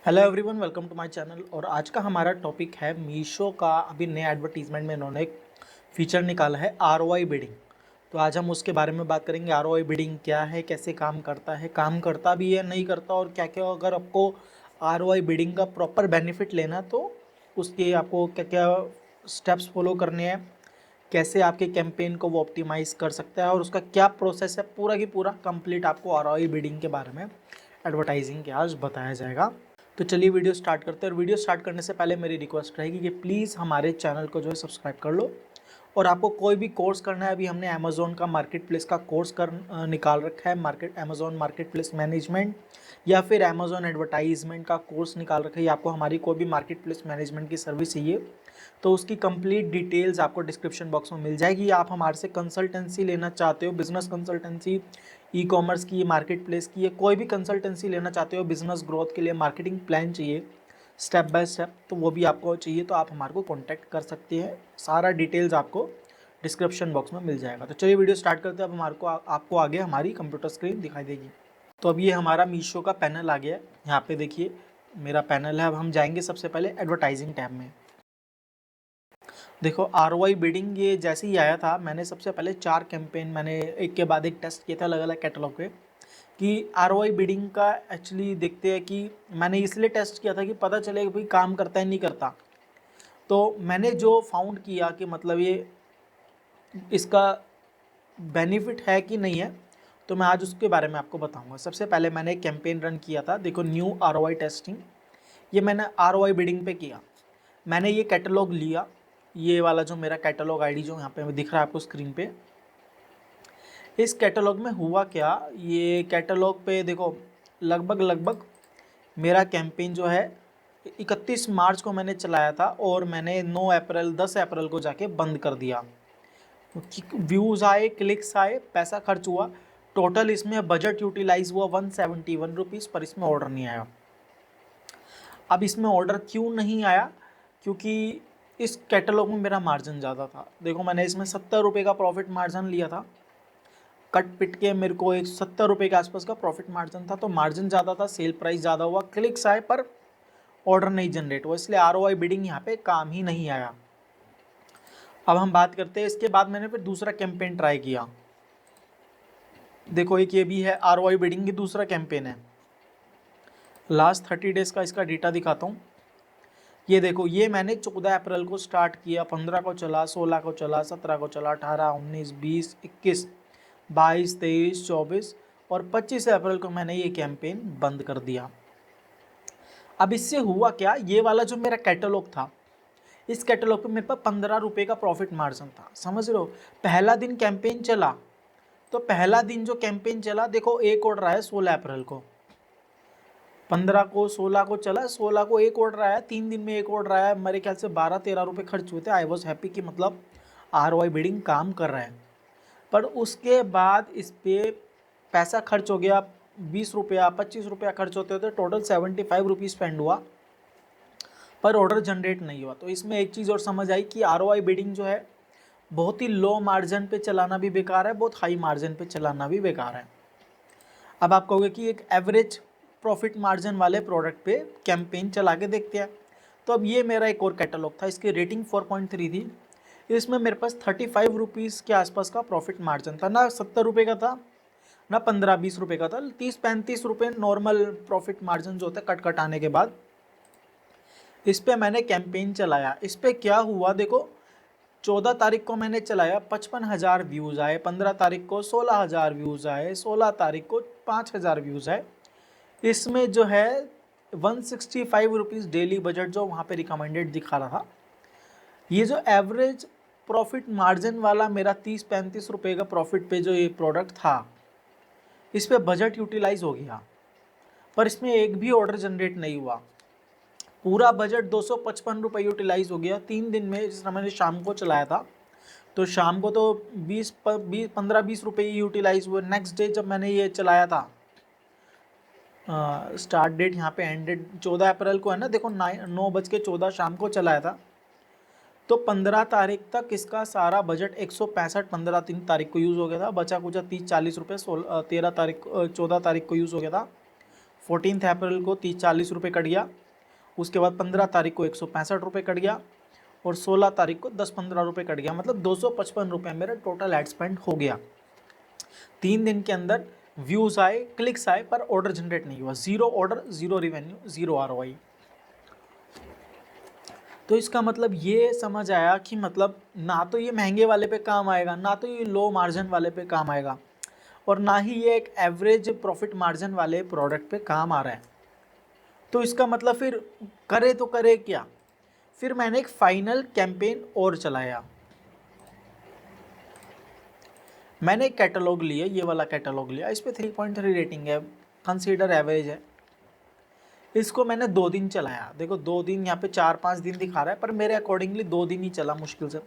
Hello everyone, welcome to my channel. और आज का हमारा टॉपिक है मीशो का अभी नए एडवर्टीजमेंट में इन्होंने एक फीचर निकाला है आरओआई बिडिंग। तो आज हम उसके बारे में बात करेंगे। आरओआई बिडिंग क्या है, कैसे काम करता है, काम करता भी है नहीं करता, और क्या क्या अगर आपको आरओआई बिडिंग का प्रॉपर बेनिफिट लेना तो उसके आपको क्या क्या स्टेप्स फॉलो करने हैं, कैसे आपके कैंपेन को वो ऑप्टिमाइज़ कर सकता है और उसका क्या प्रोसेस है, पूरा की पूरा कंप्लीट आपको आरओआई बिडिंग के बारे में एडवर्टाइजिंग के आज बताया जाएगा। तो चलिए वीडियो स्टार्ट करते हैं। और वीडियो स्टार्ट करने से पहले मेरी रिक्वेस्ट रहेगी कि प्लीज़ हमारे चैनल को जो है सब्सक्राइब कर लो। और आपको कोई भी कोर्स करना है, अभी हमने अमेज़ोन का मार्केट प्लेस का कोर्स निकाल रखा है, अमेज़ोन मार्केट प्लेस मैनेजमेंट या फिर अमेज़ोन एडवर्टाइजमेंट का कोर्स निकाल रखा है, या आपको हमारी कोई भी मार्केट प्लेस मैनेजमेंट की सर्विस चाहिए तो उसकी कंप्लीट डिटेल्स आपको डिस्क्रिप्शन बॉक्स में मिल जाएगी। आप हमारे से कंसल्टेंसी लेना चाहते हो, बिजनेस कंसल्टेंसी, ई कॉमर्स की, मार्केट प्लेस की, या कोई भी कंसल्टेंसी लेना चाहते हो, बिजनेस ग्रोथ के लिए बार्गेनिंग प्लान चाहिए स्टेप बाय स्टेप, तो वो भी आपको चाहिए तो आप हमारे को कॉन्टैक्ट कर सकते हैं। सारा डिटेल्स आपको डिस्क्रिप्शन बॉक्स में मिल जाएगा। तो चलिए वीडियो स्टार्ट करते हैं। अब हमारे को आपको आगे हमारी कंप्यूटर स्क्रीन दिखाई देगी। तो अब ये हमारा मीशो का पैनल आ गया है। यहाँ पे देखिए मेरा पैनल है। अब हम जाएंगे सबसे पहले एडवर्टाइजिंग टैब में। देखो आरओआई बिडिंग ये जैसे ही आया था, मैंने सबसे पहले 4 कैंपेन मैंने एक के बाद एक टेस्ट किए थे अलग अलग कैटलॉग पे कि आरओआई बिडिंग का एक्चुअली देखते हैं कि मैंने इसलिए टेस्ट किया था कि पता चले कि भाई काम करता है नहीं करता। तो मैंने जो फाउंड किया कि मतलब ये इसका बेनिफिट है कि नहीं है, तो मैं आज उसके बारे में आपको बताऊंगा। सबसे पहले मैंने एक कैंपेन रन किया था, देखो न्यू आरओआई टेस्टिंग। ये मैंने आरओआई बिडिंग पे किया। मैंने ये कैटलॉग लिया, ये वाला जो मेरा कैटलॉग आईडी जो यहाँ पे दिख रहा है आपको स्क्रीन पे। इस कैटलॉग में हुआ क्या, ये कैटलॉग पे देखो लगभग मेरा कैंपेन जो है 31 मार्च को मैंने चलाया था और मैंने 9 अप्रैल 10 अप्रैल को जाके बंद कर दिया। व्यूज़ आए, क्लिक्स आए, पैसा खर्च हुआ, टोटल इसमें बजट यूटिलाइज हुआ 171 रुपीज़, पर इसमें ऑर्डर नहीं आया। अब इसमें ऑर्डर क्यों नहीं आया? क्योंकि इस कैटलॉग में मेरा मार्जिन ज़्यादा था। देखो मैंने इसमें 70 रुपये का प्रॉफिट मार्जिन लिया था, कट पिट के मेरे को 170 रुपये के आसपास का प्रॉफिट मार्जिन था। तो मार्जिन ज़्यादा था, सेल प्राइस ज़्यादा हुआ, क्लिक्स आए पर ऑर्डर नहीं जनरेट हुआ, इसलिए आरओआई बिडिंग यहाँ पे काम ही नहीं आया। अब हम बात करते हैं, इसके बाद मैंने फिर दूसरा कैंपेन ट्राई किया। देखो एक ये भी है आरओआई बिडिंग की दूसरा कैंपेन है। लास्ट 30 डेज़ का इसका डेटा दिखाता हूँ। ये देखो, ये मैंने 14 अप्रैल को स्टार्ट किया, 15 को चला, 16 को चला, 17 को चला, 18, 19, 20, 21, 22, 23, 24 और 25 अप्रैल को मैंने ये कैंपेन बंद कर दिया। अब इससे हुआ क्या, ये वाला जो मेरा कैटलॉग था, इस कैटलॉग पे मेरे पास 15 रुपये का प्रॉफिट मार्जिन था। समझ रहे हो? पहला दिन कैंपेन चला, तो पहला दिन जो कैंपेन चला, देखो एक ऑर्डर आया 16 अप्रैल को, 15 को, 16 को चला, 16 को एक ऑर्डर आया, 3 दिन में एक ऑर्डर आया, मेरे ख्याल से 12-13 रुपये खर्च हुए थे। आई वॉज हैप्पी कि मतलब आरओआई बिडिंग काम कर रहा है। पर उसके बाद इस पर पैसा खर्च हो गया, 20 रुपया 25 रुपया खर्च होते होते टोटल 75 रुपीज़ स्पेंड हुआ, पर ऑर्डर जनरेट नहीं हुआ। तो इसमें एक चीज़ और समझ आई कि आरओआई बिडिंग जो है बहुत ही लो मार्जिन पे चलाना भी बेकार है, बहुत हाई मार्जिन पे चलाना भी बेकार है। अब आप कहोगे कि एक एवरेज प्रॉफिट मार्जिन वाले प्रोडक्ट पे कैंपेन चला के देखते हैं। तो अब ये मेरा एक और कैटलॉग था, इसकी रेटिंग 4.3 थी। इसमें मेरे पास 35 रुपीज़ के आसपास का प्रॉफिट मार्जिन था, ना 70 रुपये का था, ना 15-20 रुपये का था, 30-35 रुपये नॉर्मल प्रॉफिट मार्जिन जो होता है कट कट आने के बाद। इस पर मैंने कैंपेन चलाया। इस पर क्या हुआ देखो, 14 तारीख को मैंने चलाया, 55,000 व्यूज़ आए, 15 तारीख को 16,000 व्यूज़ आए, 16 तारीख को 5,000 व्यूज़ आए। इसमें जो है 165 रुपीज़ डेली बजट जो वहाँ पे रिकमेंडेड दिखा रहा था। ये जो एवरेज प्रॉफिट मार्जिन वाला मेरा 30-35 रुपये का प्रॉफिट पे जो ये प्रोडक्ट था, इस पे बजट यूटिलाइज हो गया, पर इसमें एक भी ऑर्डर जनरेट नहीं हुआ। पूरा बजट 255 रुपये यूटिलाइज हो गया 3 दिन में। जिस तरह मैंने शाम को चलाया था, तो शाम को तो 15-20 रुपये यूटिलाइज हुए। नेक्स्ट डे जब मैंने ये चलाया था, स्टार्ट डेट यहाँ पे एंडेड 14 अप्रैल को है ना, देखो 9:14 शाम को चलाया था, तो 15 तारीख तक इसका सारा बजट 165 3 तारीख को यूज़ हो गया था, बचा कुचा 30-40 रुपये 13 तारीख 14 तारीख को यूज़ हो गया था। 14 अप्रैल को 30-40 रुपये कट गया, उसके बाद 15 तारीख को 165 रुपये कट गया, और 16 तारीख को 10-15 रुपये कट गया, मतलब 255 रुपये मेरा टोटल एड स्पेंड हो गया। 3 दिन के अंदर व्यूज़ आए, क्लिक्स आए, पर ऑर्डर जनरेट नहीं हुआ। 0 ऑर्डर, 0 रिवेन्यू, 0 ROI। तो इसका मतलब ये समझ आया कि मतलब ना तो ये महंगे वाले पे काम आएगा, ना तो ये लो मार्जिन वाले पे काम आएगा, और ना ही ये एक एवरेज प्रॉफिट मार्जिन वाले प्रोडक्ट पे काम आ रहा है। तो इसका मतलब फिर करे तो करे क्या? फिर मैंने एक फाइनल कैंपेन और चलाया। मैंने एक कैटलॉग लिया, ये वाला कैटलॉग लिया, इस पर 3.3 रेटिंग है, कंसीडर एवरेज है। इसको मैंने 2 दिन चलाया। देखो 2 दिन, यहाँ पे 4-5 दिन दिखा रहा है, पर मेरे अकॉर्डिंगली 2 दिन ही चला मुश्किल से।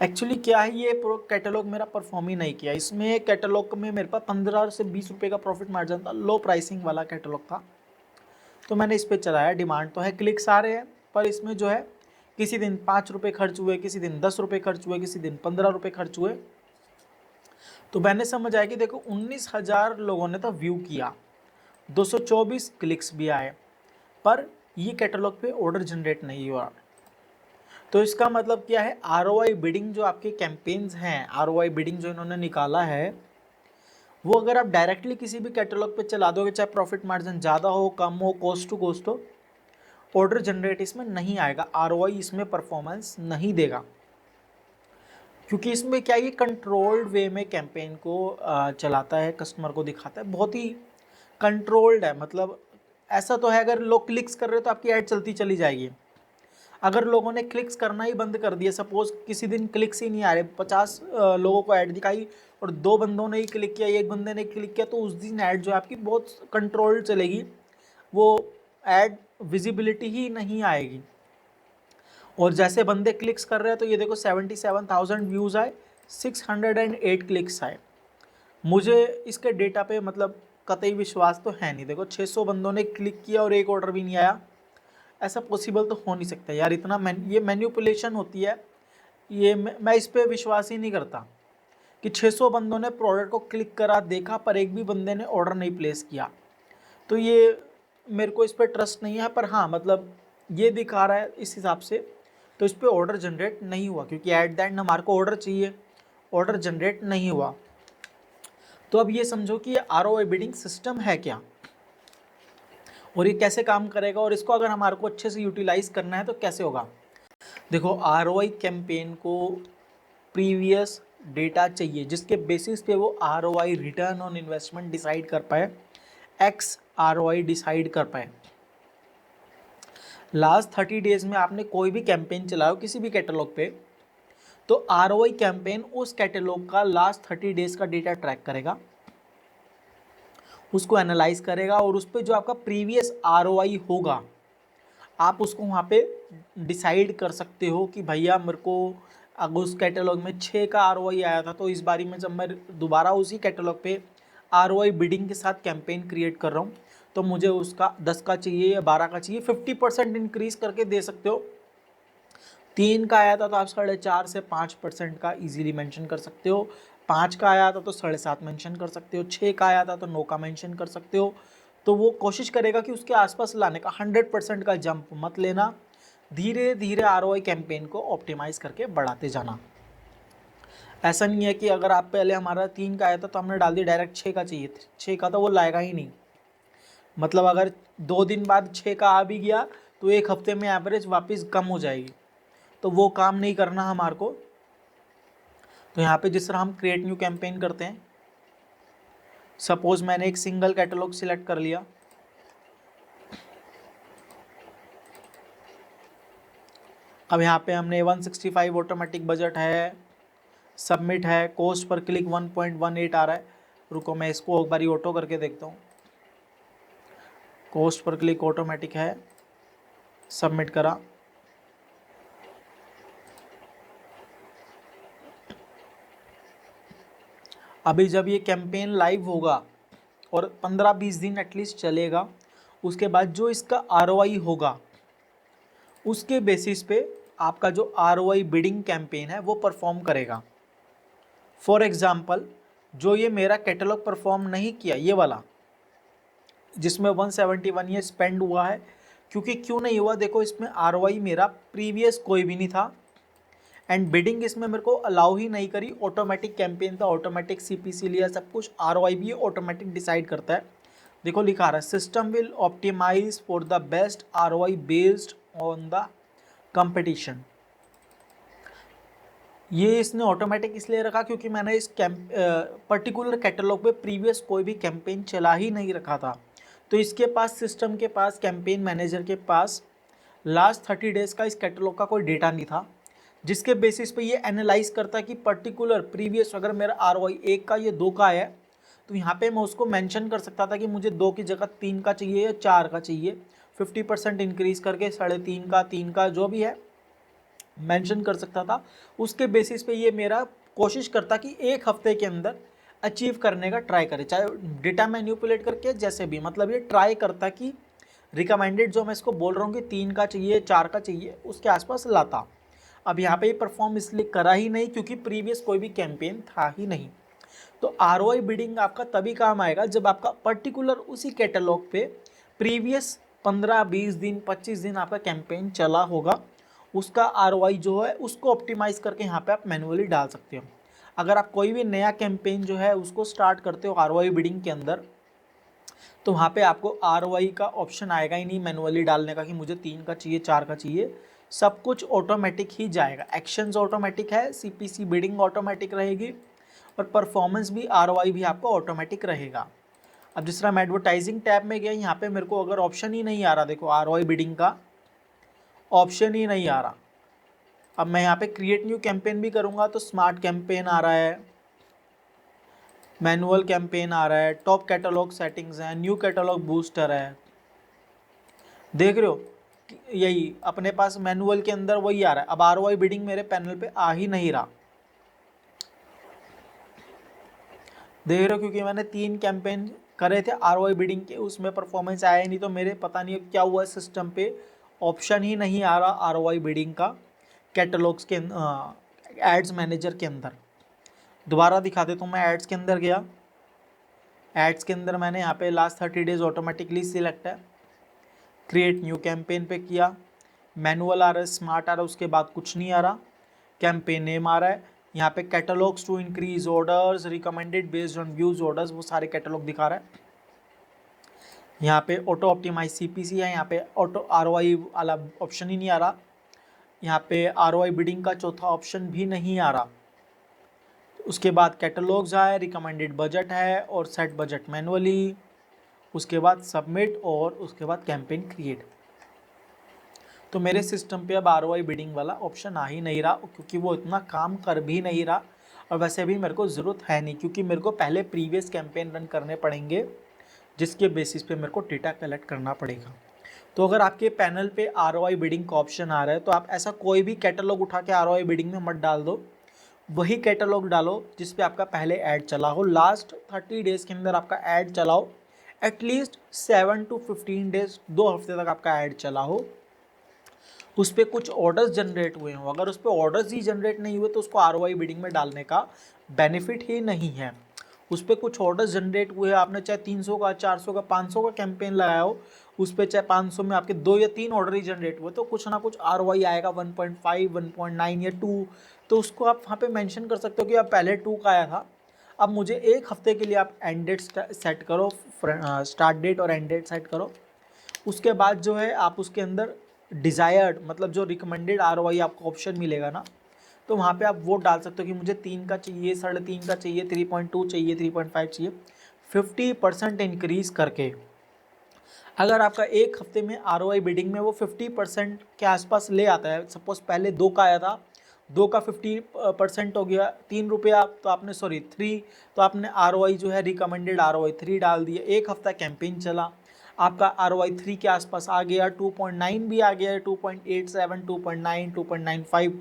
एक्चुअली क्या है, ये कैटलॉग मेरा परफॉर्म ही नहीं किया। इसमें कैटलॉग में मेरे पास 15 से 20 रुपये का प्रॉफिट मार्जिन था, लो प्राइसिंग वाला कैटलॉग था। तो मैंने इस पर चलाया। डिमांड तो है, क्लिक्स आ रहे हैं, पर इसमें जो है किसी दिन 5 रुपये खर्च हुए, किसी दिन 10 रुपये खर्च हुए, किसी दिन 15 रुपये खर्च हुए। तो मैंने समझ आया कि देखो 19,000 लोगों ने तो व्यू किया, 224 क्लिक्स भी आए, पर ये कैटलॉग पे ऑर्डर जनरेट नहीं हुआ। तो इसका मतलब क्या है, ROI बिडिंग जो आपके कैंपेन्स हैं, ROI बिडिंग जो इन्होंने निकाला है, वो अगर आप डायरेक्टली किसी भी कैटलॉग पे चला दोगे, चाहे प्रॉफिट मार्जिन ज़्यादा हो, कम हो, कॉस्ट टू कॉस्ट हो, ऑर्डर जनरेट इसमें नहीं आएगा, ROI इसमें परफॉर्मेंस नहीं देगा। क्योंकि इसमें क्या, ये कंट्रोल्ड वे में कैंपेन को चलाता है, कस्टमर को दिखाता है, बहुत ही कंट्रोल्ड है। मतलब ऐसा तो है, अगर लोग क्लिक्स कर रहे हो तो आपकी ऐड चलती चली जाएगी। अगर लोगों ने क्लिक्स करना ही बंद कर दिया, सपोज किसी दिन क्लिक्स ही नहीं आ रहे, 50 लोगों को ऐड दिखाई और 2 बंदों ने ही क्लिक किया, 1 बंदे ने क्लिक किया, तो उस दिन ऐड जो है आपकी बहुत कंट्रोल्ड चलेगी, वो ऐड विजिबिलिटी ही नहीं आएगी। और जैसे बंदे क्लिक्स कर रहे हैं, तो ये देखो 77,000 व्यूज़ आए, 608 क्लिक्स आए। मुझे इसके डेटा पे मतलब कतई विश्वास तो है नहीं। देखो 600 बंदों ने क्लिक किया और 1 ऑर्डर भी नहीं आया, ऐसा पॉसिबल तो हो नहीं सकता यार। इतना ये मैन्युपुलेशन होती है, ये मैं इस पर विश्वास ही नहीं करता कि 600 बंदों ने प्रोडक्ट को क्लिक करा, देखा, पर एक भी बंदे ने ऑर्डर नहीं प्लेस किया। तो ये मेरे को इस पर ट्रस्ट नहीं है। पर हाँ, मतलब ये दिखा रहा है इस हिसाब से, तो इस पर ऑर्डर जनरेट नहीं हुआ, क्योंकि एट द एंड हमारे को ऑर्डर चाहिए, ऑर्डर जनरेट नहीं हुआ। तो अब ये समझो कि ये ROI बिडिंग सिस्टम है क्या, और ये कैसे काम करेगा, और इसको अगर हमारे को अच्छे से यूटिलाइज करना है तो कैसे होगा। देखो ROI कैंपेन को प्रीवियस डेटा चाहिए, जिसके बेसिस पे वो ROI return on investment decide कर पाए, एक्स ROI डिसाइड कर पाए। लास्ट 30 डेज में आपने कोई भी कैंपेन चलाओ किसी भी कैटलॉग पे, तो ROI कैंपेन उस कैटलॉग का लास्ट 30 डेज का डेटा ट्रैक करेगा, उसको एनालाइज करेगा, और उस पर जो आपका प्रीवियस ROI होगा, आप उसको वहाँ पे डिसाइड कर सकते हो कि भैया मेरे को अगर उस कैटलॉग में 6 का ROI आया था, तो इस बारी में जब मैं दोबारा उसी कैटलॉग पे ROI बिडिंग के साथ कैंपेन क्रिएट कर रहा हूँ, तो मुझे उसका 10 का चाहिए या 12 का चाहिए, 50% इंक्रीज करके दे सकते हो। 3 का आया था तो आप 4.5 से 5% का इजीली मेंशन कर सकते हो। 5 का आया था तो 7.5 मेंशन कर सकते हो। 6 का आया था तो 9 का मेंशन कर सकते हो। तो वो कोशिश करेगा कि उसके आसपास लाने का, 100% का जंप मत लेना, धीरे धीरे ROI कैंपेन को ऑप्टिमाइज करके बढ़ाते जाना। ऐसा नहीं है कि अगर आप पहले हमारा 3 का आया था तो हमने डाल दिया डायरेक्ट 6 का चाहिए, 6 का तो वो लाएगा ही नहीं। मतलब अगर 2 दिन बाद 6 का आ भी गया तो 1 हफ्ते में एवरेज वापस कम हो जाएगी, तो वो काम नहीं करना हमारे को। तो यहाँ पे जिस तरह हम क्रिएट न्यू कैंपेन करते हैं, सपोज मैंने एक सिंगल कैटलॉग सिलेक्ट कर लिया, अब यहाँ पे हमने 165 ऑटोमेटिक बजट है, सबमिट है, कॉस्ट पर क्लिक 1.18 आ रहा है। रुको मैं इसको एक बारी ऑटो करके देखता हूँ। कॉस्ट पर क्लिक ऑटोमेटिक है, सबमिट करा, अभी जब ये कैंपेन लाइव होगा और 15-20 दिन एटलीस्ट चलेगा, उसके बाद जो इसका ROI होगा, उसके बेसिस पे आपका जो ROI बिडिंग कैंपेन है वो परफॉर्म करेगा। फॉर एग्जांपल, जो ये मेरा कैटलॉग परफॉर्म नहीं किया, ये वाला, जिसमें 171 ये स्पेंड हुआ है। क्योंकि क्यों नहीं हुआ, देखो इसमें ROI मेरा प्रीवियस कोई भी नहीं था, एंड बिडिंग इसमें मेरे को अलाउ ही नहीं करी। ऑटोमेटिक कैंपेन था, ऑटोमेटिक CPC लिया, सब कुछ ROI भी ऑटोमेटिक डिसाइड करता है। देखो लिखा रहा है system will optimize for the best ROI based on the competition. ये इसने ऑटोमेटिक इसलिए रखा क्योंकि मैंने इस पर्टिकुलर कैटलॉग पे प्रीवियस कोई भी कैंपेन चला ही नहीं रखा था। तो इसके पास, सिस्टम के पास, कैंपेन मैनेजर के पास लास्ट 30 डेज का इस कैटलॉग का कोई डेटा नहीं था, जिसके बेसिस पे ये एनालाइज करता है कि पर्टिकुलर प्रीवियस अगर मेरा ROI 1 का, ये 2 का है, तो यहाँ पे मैं उसको मेंशन कर सकता था कि मुझे 2 की जगह 3 का चाहिए या 4 का चाहिए, 50% इंक्रीज करके 3.5 का, 3 का, जो भी है मेंशन कर सकता था। उसके बेसिस पे ये मेरा कोशिश करता कि एक हफ्ते के अंदर अचीव करने का ट्राई करे, चाहे डेटा मैनिपुलेट करके, जैसे भी, मतलब ये ट्राई करता कि रिकमेंडेड जो मैं इसको बोल रहा हूँ कि 3 का चाहिए, 4 का चाहिए, उसके आसपास लाता। अब यहाँ पे परफॉर्म इसलिए करा ही नहीं क्योंकि प्रीवियस कोई भी कैंपेन था ही नहीं। तो ROI बिडिंग आपका तभी काम आएगा जब आपका पर्टिकुलर उसी कैटलॉग पे प्रीवियस 15-20 दिन, 25 दिन आपका कैंपेन चला होगा। उसका ROI जो है उसको ऑप्टिमाइज करके यहाँ पे आप मैनुअली डाल सकते हो। अगर आप कोई भी नया कैंपेन जो है उसको स्टार्ट करते हो ROI बिडिंग के अंदर, तो वहाँ पे आपको ROI का ऑप्शन आएगा ही नहीं मैनुअली डालने का कि मुझे 3 का चाहिए, 4 का चाहिए। सब कुछ ऑटोमेटिक ही जाएगा, एक्शंस ऑटोमेटिक है, CPC बिडिंग ऑटोमेटिक रहेगी, और परफॉर्मेंस भी, ROI भी आपको ऑटोमेटिक रहेगा। अब जिस तरह मैं एडवर्टाइजिंग टैब में गया, यहाँ पे मेरे को अगर ऑप्शन ही नहीं आ रहा, देखो ROI बिडिंग का ऑप्शन ही नहीं आ रहा। अब मैं यहाँ पे क्रिएट न्यू कैंपेन भी करूँगा तो स्मार्ट कैंपेन आ रहा है, मैनुअल कैंपेन आ रहा है, टॉप कैटलॉग सेटिंग्स हैं, न्यू कैटलॉग बूस्टर है। देख रहे हो, यही अपने पास मैनुअल के अंदर वही आ रहा है। अब ROI बिडिंग मेरे पैनल पे आ ही नहीं रहा, देख रहे हो, क्योंकि मैंने 3 कैंपेन करे थे ROI बिडिंग के, उसमें परफॉर्मेंस आया ही नहीं। तो मेरे पता नहीं क्या हुआ, सिस्टम पे ऑप्शन ही नहीं आ रहा ROI बिडिंग का कैटलॉग्स के एड्स मैनेजर के अंदर। दोबारा दिखा देता हूँ, मैं एड्स के अंदर गया, एड्स के अंदर मैंने यहाँ पे लास्ट 30 डेज ऑटोमेटिकली सिलेक्ट है, क्रिएट न्यू कैंपेन पे किया, मैनुअल आ रहा है, स्मार्ट आ रहा है, उसके बाद कुछ नहीं आ रहा, कैंपेन नेम आ रहा है, यहाँ पे catalogs to increase orders, recommended based on views orders, वो सारे कैटलॉग दिखा रहा है। यहाँ पे ऑटो ऑप्टिमाइज CPC है, यहाँ पे ऑटो ROI वाला ऑप्शन ही नहीं आ रहा, यहाँ पे ROI बिडिंग का चौथा ऑप्शन भी नहीं आ रहा। उसके बाद कैटलॉग्स है, रिकमेंडेड बजट है, और सेट बजट मैनुअली, उसके बाद सबमिट, और उसके बाद कैंपेन क्रिएट। तो मेरे सिस्टम पे अब ROI बिडिंग वाला ऑप्शन आ ही नहीं रहा, क्योंकि वो इतना काम कर भी नहीं रहा, और वैसे भी मेरे को ज़रूरत है नहीं, क्योंकि मेरे को पहले प्रीवियस कैंपेन रन करने पड़ेंगे, जिसके बेसिस पे मेरे को डेटा कलेक्ट करना पड़ेगा। तो अगर आपके पैनल पे ROI बिडिंग का ऑप्शन आ रहा है, तो आप ऐसा कोई भी कैटलॉग उठा के ROI बिडिंग में मत डाल दो, वही कैटलॉग डालो जिस पे आपका पहले ऐड चला हो, लास्ट 30 डेज़ के अंदर आपका ऐड चलाओ, एटलीस्ट 7 to 15 डेज, 2 हफ्ते तक आपका ऐड चला हो, उस पर कुछ ऑर्डर्स जनरेट हुए हों। अगर उस पर ऑर्डर्स ही जनरेट नहीं हुए तो उसको ROI बिडिंग में डालने का बेनिफिट ही नहीं है। उस पर कुछ ऑर्डर्स जनरेट हुए, आपने चाहे 300 का, 400 का, 500 का कैंपेन लगाया हो, उस पर चाहे 500 में आपके 2 या 3 ऑर्डर ही जनरेट हुए, तो कुछ ना कुछ ROI आएगा, 1.5, 1.9 या 2। तो उसको आप वहाँ पे मेंशन कर सकते हो कि अब पहले 2 का आया था, अब मुझे एक हफ्ते के लिए आप एंड डेट सेट करो, स्टार्ट डेट और एंड डेट सेट करो। उसके बाद जो है आप उसके अंदर डिज़ायर्ड, मतलब जो रिकमेंडेड ROI आपको ऑप्शन मिलेगा ना, तो वहाँ पे आप वो डाल सकते हो कि मुझे 3 का चाहिए, 3.5 का चाहिए, 3.2 चाहिए, 3.5 चाहिए, 50% इंक्रीज़ करके। अगर आपका एक हफ्ते में ROI बिडिंग में वो 50% के आसपास ले आता है, सपोज पहले 2 का आया था, 2 का 50% हो गया, 3 रुपया, तो आपने 3, तो आपने ROI जो है रिकमेंडेड ROI 3 डाल दिया, एक हफ्ता कैंपेन चला, आपका ROI 3 के आसपास आ गया, 2.9 भी आ गया, 2.87, 2.9, 2.95।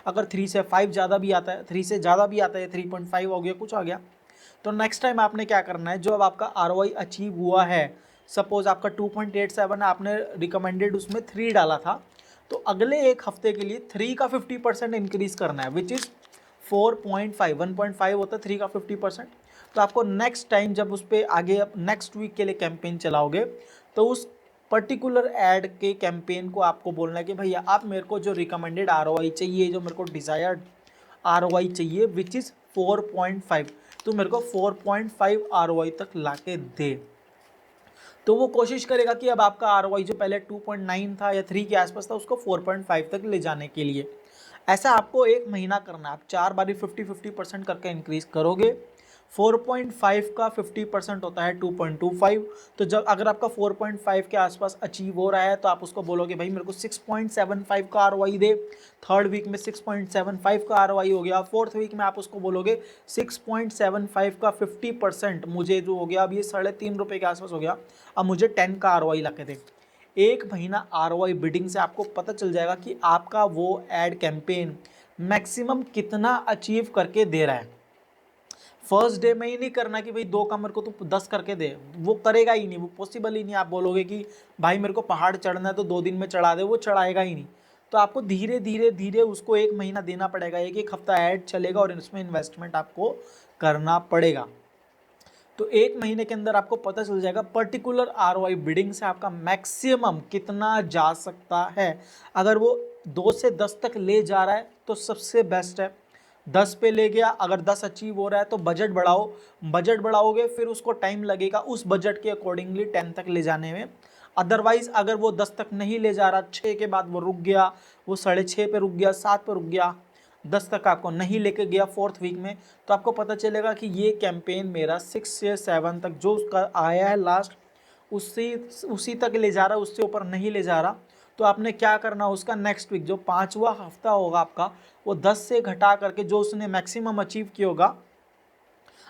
अगर 3 से 5 ज़्यादा भी आता है, 3 से ज़्यादा भी आता है, 3.5 हो गया, कुछ आ गया, तो नेक्स्ट टाइम आपने क्या करना है, जो अब आपका ROI अचीव हुआ है, सपोज आपका 2.87 आपने रिकमेंडेड उसमें 3 डाला था, तो अगले एक हफ्ते के लिए 3 का 50% इंक्रीज़ करना है, विच इज़ 4.5, 1.5 होता है 3 का 50%, तो आपको नेक्स्ट टाइम जब उस पर आगे नेक्स्ट वीक के लिए कैंपेन चलाओगे तो उस पर्टिकुलर ऐड के कैंपेन को आपको बोलना है कि भैया आप मेरे को जो रिकमेंडेड आरओआई चाहिए, जो मेरे को डिज़ायर्ड आरओआई चाहिए विच इज़ 4.5, तो मेरे को 4.5 आरओआई तक ला के दे। तो वो कोशिश करेगा कि अब आपका आरओआई जो पहले 2.9 था या 3 के आसपास था उसको 4.5 तक ले जाने के लिए। ऐसा आपको 1 महीना करना है। आप 4 बारी 50-50% करके इंक्रीज करोगे। 4.5 का 50% होता है 2.25। तो जब अगर आपका 4.5 के आसपास अचीव हो रहा है तो आप उसको बोलोगे भाई मेरे को 6.75 का आरओआई दे। थर्ड वीक में 6.75 का आरओआई हो गया। फोर्थ वीक में आप उसको बोलोगे 6.75 का 50% मुझे जो हो गया, अब ये 3.5 रुपये के आसपास हो गया, अब मुझे 10 का आरओआई ला के दे। 1 महीना आरओआई बिडिंग से आपको पता चल जाएगा कि आपका वो एड कैंपेन मैक्सिमम कितना अचीव करके दे रहा है। फर्स्ट डे में ही नहीं करना कि भाई 2 का मेरे को तो 10 करके दे, वो करेगा ही नहीं, वो पॉसिबल ही नहीं। आप बोलोगे कि भाई मेरे को पहाड़ चढ़ना है तो 2 दिन में चढ़ा दे, वो चढ़ाएगा ही नहीं। तो आपको धीरे धीरे धीरे उसको 1 महीना देना पड़ेगा, 1 हफ्ता ऐड चलेगा और इसमें इन्वेस्टमेंट आपको करना पड़ेगा। तो 1 महीने के अंदर आपको पता चल जाएगा पर्टिकुलर आरओआई बिडिंग से आपका मैक्सिमम कितना जा सकता है। अगर वो 2 से 10 तक ले जा रहा है तो सबसे बेस्ट है। 10 पे ले गया, अगर 10 अचीव हो रहा है तो बजट बढ़ाओ। बजट बढ़ाओगे फिर उसको टाइम लगेगा उस बजट के अकॉर्डिंगली 10 तक ले जाने में। अदरवाइज अगर वो 10 तक नहीं ले जा रहा, 6 के बाद वो रुक गया, वो 6.5 पे रुक गया, 7 पे रुक गया, 10 तक आपको नहीं लेके गया फोर्थ वीक में, तो आपको पता चलेगा कि ये कैंपेन मेरा 6 से 7 तक जो उसका आया है लास्ट उसी तक ले जा रहा है, उससे ऊपर नहीं ले जा रहा। तो आपने क्या करना, उसका नेक्स्ट वीक जो 5वां हफ्ता होगा आपका, वो 10 से घटा करके जो उसने मैक्सिमम अचीव किया होगा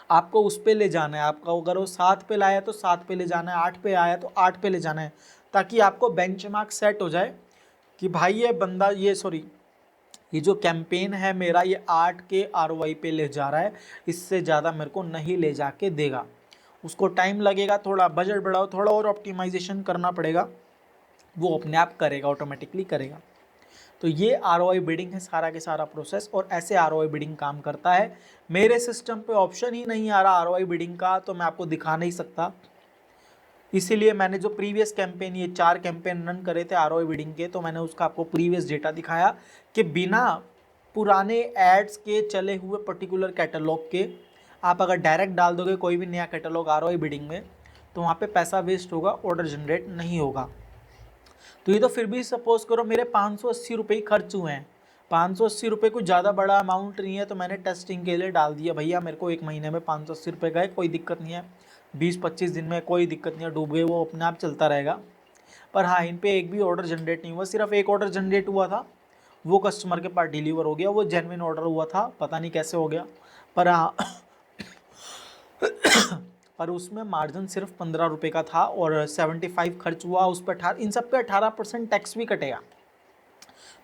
आपको उस पे ले जाना है। आपका अगर वो 7 पे लाया तो 7 पे ले जाना है, 8 पे आया तो 8 पे ले जाना है, ताकि आपको बेंचमार्क सेट हो जाए कि भाई ये जो कैंपेन है मेरा ये 8 के आरओआई पे ले जा रहा है, इससे ज़्यादा मेरे को नहीं ले जाके देगा। उसको टाइम लगेगा, थोड़ा बजट बढ़ाओ, थोड़ा और ऑप्टिमाइजेशन करना पड़ेगा, वो अपने आप करेगा, ऑटोमेटिकली करेगा। तो ये आरओआई बिडिंग है सारा के सारा प्रोसेस, और ऐसे आरओआई बिडिंग काम करता है। मेरे सिस्टम पे ऑप्शन ही नहीं आ रहा आरओआई बिडिंग का, तो मैं आपको दिखा नहीं सकता। इसीलिए मैंने जो प्रीवियस कैंपेन, ये 4 कैंपेन रन करे थे आरओआई बिडिंग के, तो मैंने उसका आपको प्रीवियस डेटा दिखाया कि बिना पुराने एड्स के चले हुए पर्टिकुलर कैटलॉग के आप अगर डायरेक्ट डाल दोगे कोई भी नया कैटलॉग आरओआई बिडिंग में, तो वहाँ पे पैसा वेस्ट होगा, ऑर्डर जनरेट नहीं होगा। तो ये तो फिर भी सपोज करो मेरे 580 रुपये ही खर्च हुए हैं। 580 रुपये कोई ज़्यादा बड़ा अमाउंट नहीं है, तो मैंने टेस्टिंग के लिए डाल दिया, भैया मेरे को 1 महीने में 580 रुपये का है, कोई दिक्कत नहीं है, 20-25 दिन में कोई दिक्कत नहीं है, डूब गए वो अपने आप चलता रहेगा। पर हाँ, इन पे एक भी ऑर्डर जनरेट नहीं हुआ, सिर्फ एक ऑर्डर जनरेट हुआ था, वो कस्टमर के पास डिलीवर हो गया, वो जेन्युइन ऑर्डर हुआ था, पता नहीं कैसे हो गया। पर हाँ पर उसमें मार्जिन सिर्फ 15 रुपये का था और 75 खर्च हुआ उस पर 18, इन सब पे 18% टैक्स भी कटेगा।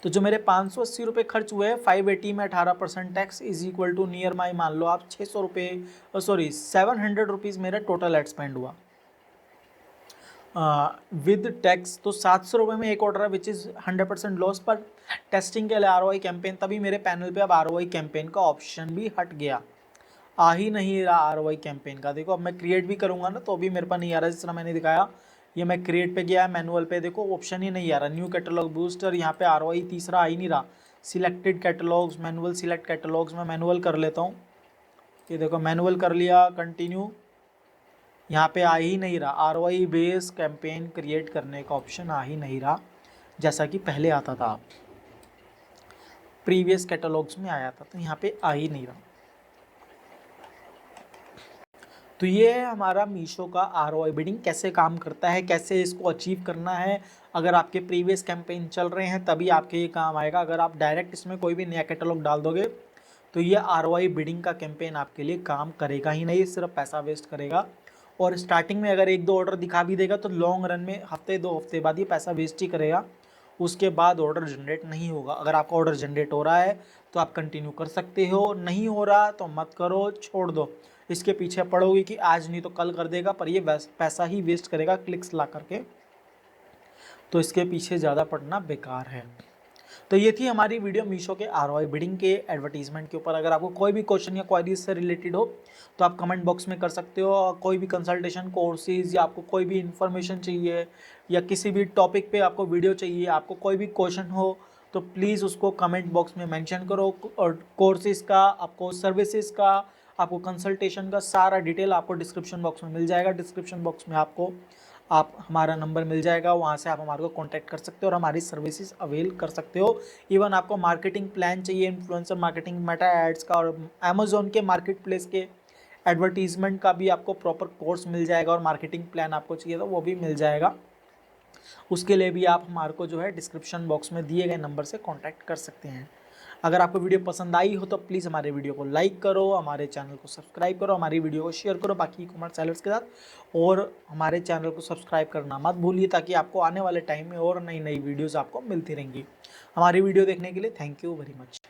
तो जो मेरे 580 रुपये खर्च हुए हैं, 580 में 18% tax is equal to near my मान लो आप 600 रुपये, सॉरी 700 रुपीज़ मेरा टोटल एड स्पेंड हुआ विद टैक्स। तो 700 रुपये में एक ऑर्डर है विच इज़ 100% लॉस। पर टेस्टिंग के लिए आरओआई कैंपेन, तभी मेरे पैनल पे अब आरओआई कैंपेन का ऑप्शन भी हट गया, आ ही नहीं रहा आरओआई कैंपेन का। देखो अब मैं क्रिएट भी करूँगा ना तो भी मेरे पास नहीं आ रहा, जिस तरह मैंने दिखाया, ये मैं क्रिएट पे गया, मैनुअल पे देखो ऑप्शन ही नहीं आ रहा, न्यू कैटलॉग बूस्टर, यहाँ पे आरओआई तीसरा आ ही नहीं रहा, selected catalogues, manual select catalogues, मैं मैनुअल कर लेता हूँ। ये देखो मैनुअल कर लिया, कंटिन्यू, यहाँ पे आ ही नहीं रहा, आरओआई बेस कैंपेन क्रिएट करने का ऑप्शन आ ही नहीं रहा, जैसा कि पहले आता था, प्रीवियस कैटलॉग्स में आया था, तो यहाँ पे आ ही नहीं रहा। तो ये है हमारा मीशो का आरओआई बिडिंग कैसे काम करता है, कैसे इसको अचीव करना है। अगर आपके प्रीवियस कैंपेन चल रहे हैं तभी आपके ये काम आएगा। अगर आप डायरेक्ट इसमें कोई भी नया कैटलॉग डाल दोगे तो ये आरओआई बिडिंग का कैंपेन आपके लिए काम करेगा ही नहीं, सिर्फ पैसा वेस्ट करेगा। और स्टार्टिंग में अगर 1-2 ऑर्डर दिखा भी देगा तो लॉन्ग रन में हफ्ते 2 हफ्ते बाद ये पैसा वेस्ट ही करेगा, उसके बाद ऑर्डर जनरेट नहीं होगा। अगर आपका ऑर्डर जनरेट हो रहा है तो आप कंटिन्यू कर सकते हो, नहीं हो रहा तो मत करो, छोड़ दो। इसके पीछे पड़ोगे कि आज नहीं तो कल कर देगा, पर ये पैसा ही वेस्ट करेगा क्लिक्स ला करके, तो इसके पीछे ज़्यादा पड़ना बेकार है। तो ये थी हमारी वीडियो मीशो के आरओआई बिडिंग के एडवर्टीजमेंट के ऊपर। अगर आपको कोई भी क्वेश्चन या क्वेरी से रिलेटेड हो तो आप कमेंट बॉक्स में कर सकते हो। और कोई भी कंसल्टेशन कोर्सेज या आपको कोई भी इंफॉर्मेशन चाहिए या किसी भी टॉपिक पे आपको वीडियो चाहिए, आपको कोई भी क्वेश्चन हो तो प्लीज़ उसको कमेंट बॉक्स में मेंशन करो। और कोर्सेज का, आपको सर्विसेज का, आपको कंसल्टेशन का सारा डिटेल आपको डिस्क्रिप्शन बॉक्स में मिल जाएगा। डिस्क्रिप्शन बॉक्स में आपको हमारा नंबर मिल जाएगा, वहाँ से आप हमारे को कांटेक्ट कर सकते हो और हमारी सर्विसेज अवेल कर सकते हो। इवन आपको मार्केटिंग प्लान चाहिए, इन्फ्लुएंसर मार्केटिंग, मेटा एड्स का और अमेजोन के मार्केट प्लेस के एडवर्टीजमेंट का भी आपको प्रॉपर कोर्स मिल जाएगा। और मार्केटिंग प्लान आपको चाहिए तो वो भी मिल जाएगा। उसके लिए भी आप हमारे को जो है डिस्क्रिप्शन बॉक्स में दिए गए नंबर से कांटेक्ट कर सकते हैं। अगर आपको वीडियो पसंद आई हो तो प्लीज़ हमारे वीडियो को लाइक करो, हमारे चैनल को सब्सक्राइब करो, हमारी वीडियो को शेयर करो बाकी ई कॉमर्स सेलर्स के साथ। और हमारे चैनल को सब्सक्राइब करना मत भूलिए, ताकि आपको आने वाले टाइम में और नई नई वीडियोज़ आपको मिलती रहेंगी। हमारी वीडियो देखने के लिए थैंक यू वेरी मच।